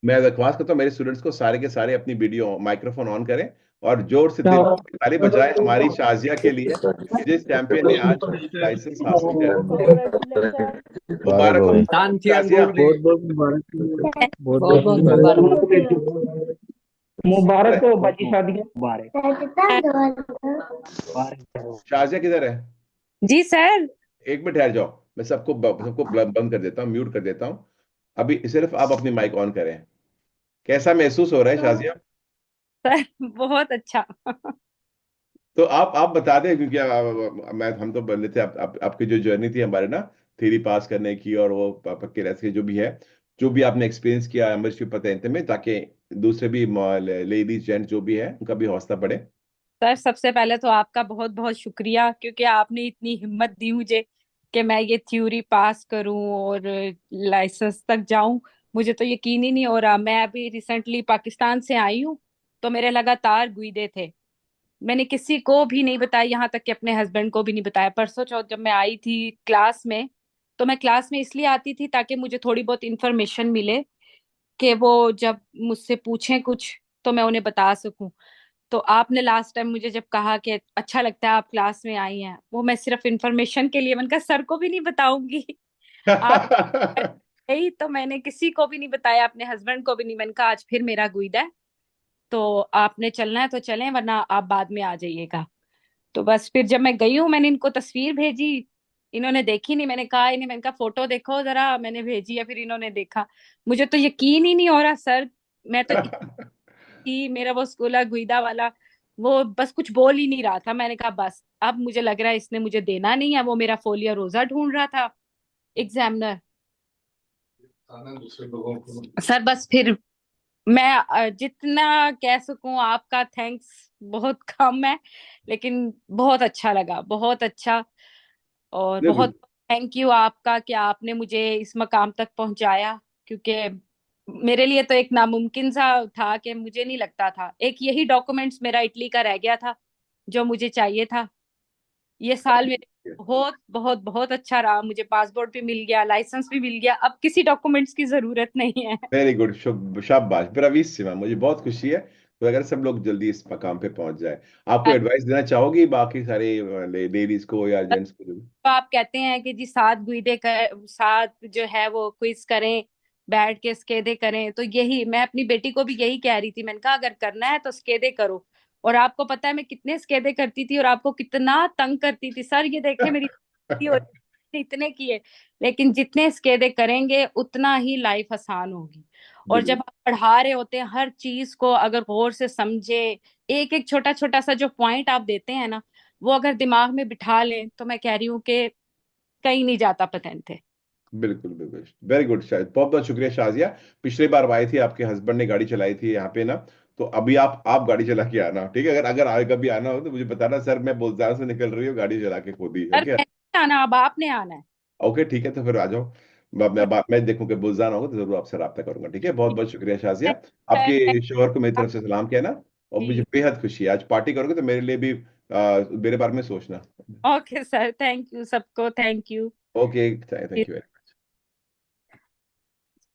मैं दरख्वास्त करता हूँ मेरे स्टूडेंट्स को सारे के सारे अपनी वीडियो माइक्रोफोन ऑन करें और जोर से दिल हाँ। ताली बजाएं हमारी शाजिया के लिए, कि जिस चैंपियन ने आज लाइसेंस हासिल किया। मुबारक हो, मुबारक हो शांति शाजिया। अंगूठी। बहुत बहुत मुबारक बहुत बहुत बहुत बहुत मुबारक। मुबारक। मुबारक हो बाकी शादी मुबारक। मुबारक। शाजिया किधर है? जी सर। एक मिनट ठहर जाओ, मैं सबको बंद कर देता हूँ, म्यूट कर देता हूँ। अभी सिर्फ आप अपनी माइक ऑन करें। कैसा महसूस हो रहा है शाजिया? सर बहुत अच्छा। तो आप बता दें, क्योंकि मैं हम तो बोल रहे थे आपकी जो जर्नी थी हमारे ना, थ्योरी पास करने की और वो पक्के रैस जो भी है, जो भी आपने एक्सपीरियंस किया मेंबरशिप पता में, ताकि दूसरे भी लेडीज जेंट जो भी है उनका भी हौसला बढ़े। सर सबसे पहले तो आपका बहुत बहुत शुक्रिया, क्योंकि आपने इतनी हिम्मत दी मुझे कि मैं ये थ्योरी पास करूं और लाइसेंस तक जाऊं। मुझे तो यकीन ही नहीं हो रहा। मैं अभी रिसेंटली पाकिस्तान से आई हूं, तो मेरे लगातार गुइदे थे। मैंने किसी को भी नहीं बताया, यहाँ तक कि अपने हस्बैंड को भी नहीं बताया। परसों चौथ जब मैं आई थी क्लास में, तो मैं क्लास में इसलिए आती थी ताकि मुझे थोड़ी बहुत इंफॉर्मेशन मिले, कि वो जब मुझसे पूछें कुछ तो मैं उन्हें बता सकूं। तो आपने लास्ट टाइम मुझे जब कहा कि अच्छा लगता है आप क्लास में आई हैं, वो मैं सिर्फ इंफॉर्मेशन के लिए, मैंने कहा सर को भी नहीं बताऊंगी। आप गई तो मैंने किसी को भी नहीं बताया, अपने हस्बैंड को भी नहीं। मैंने कहा आज फिर मेरा गुईदा है, तो आपने चलना है तो चलें, वरना आप बाद में आ जाइएगा। तो बस फिर जब मैं गई हूँ, मैंने इनको तस्वीर भेजी, इन्होंने देखी नहीं। मैंने कहा इन्हें, मैंने कहा फोटो देखो जरा, मैंने भेजी है, फिर इन्होंने देखा। मुझे तो यकीन ही नहीं हो रहा सर। मैं तो इतनी, मेरा वो स्कूला गुईदा वाला, वो बस कुछ बोल ही नहीं रहा था। मैंने कहा बस अब मुझे लग रहा है इसने मुझे देना नहीं है। वो मेरा फोलिया रोजा ढूंढ रहा था, एग्जामिनर। सर बस फिर मैं जितना कह सकूं आपका थैंक्स बहुत कम है, लेकिन बहुत अच्छा लगा, बहुत अच्छा। और बहुत बिल्कुल। थैंक यू आपका कि आपने मुझे इस मकाम तक पहुंचाया। क्योंकि मेरे लिए तो एक नामुमकिन सा था, कि मुझे नहीं लगता था, एक यही डॉक्यूमेंट्स मेरा इटली का रह गया था जो मुझे चाहिए था। ये साल मेरे बहुत बहुत बहुत अच्छा रहा। मुझे पासपोर्ट भी मिल गया, लाइसेंस भी मिल गया, अब किसी डॉक्यूमेंट्स की जरूरत नहीं है। वेरी गुड, शुभ शाबाश, ब्रावीसिमा, मुझे बहुत खुशी है। तो अगर सब लोग जल्दी इस मकाम पे पहुंच जाए, आपको एडवाइस देना चाहोगी बाकी सारे लेडीज को या जेंट्स को जो? तो आप कहते हैं कि जी सात गुइदे कर, सात जो है वो क्विज करें, बैठ के स्केदे करें, तो यही मैं अपनी बेटी को भी यही कह रही थी। मैंने कहा अगर करना है तो स्केदे करो। और आपको पता है मैं कितने स्केदे करती थी और आपको कितना तंग करती थी, सर ये देखे मेरी हो इतने किए। लेकिन जितने स्केदे करेंगे उतना ही लाइफ आसान होगी। और बिल्कुल। जब आप पढ़ा रहे होते हैं हर चीज को अगर गौर से समझे, एक एक छोटा छोटा सा जो पॉइंट आप देते हैं ना, वो अगर दिमाग में बिठा लें, तो मैं कह रही हूँ कि कहीं नहीं जाता पतंग थे। बिल्कुल बिल्कुल, वेरी गुड। शायद बहुत बहुत शुक्रिया शाजिया। पिछली बार आए थे, आपके हस्बैंड ने गाड़ी चलाई थी यहाँ पे ना, तो अभी आप गाड़ी चला के आना, ठीक है? अगर अगर आगे कभी आना हो तो मुझे बताना, सर मैं बुल्जान से निकल रही हूँ, गाड़ी चला के खुद ही, सर ओके? मैंने नहीं आना, अब आपने आना है। ओके ठीक है, तो फिर आ जाओ। मैं देखूँ कि बुल्जान होगा तो जरूर आपसे रब्ता करूंगा, ठीक है? बहुत बहुत शुक्रिया शाजिया। आपके शोहर को मेरी तरफ से सलाम कहना। और मुझे जी। बेहद खुशी है, आज पार्टी करोगे तो मेरे लिए भी मेरे बारे में सोचना। ओके सर, थैंक यू सबको, thank you. Okay, thank you.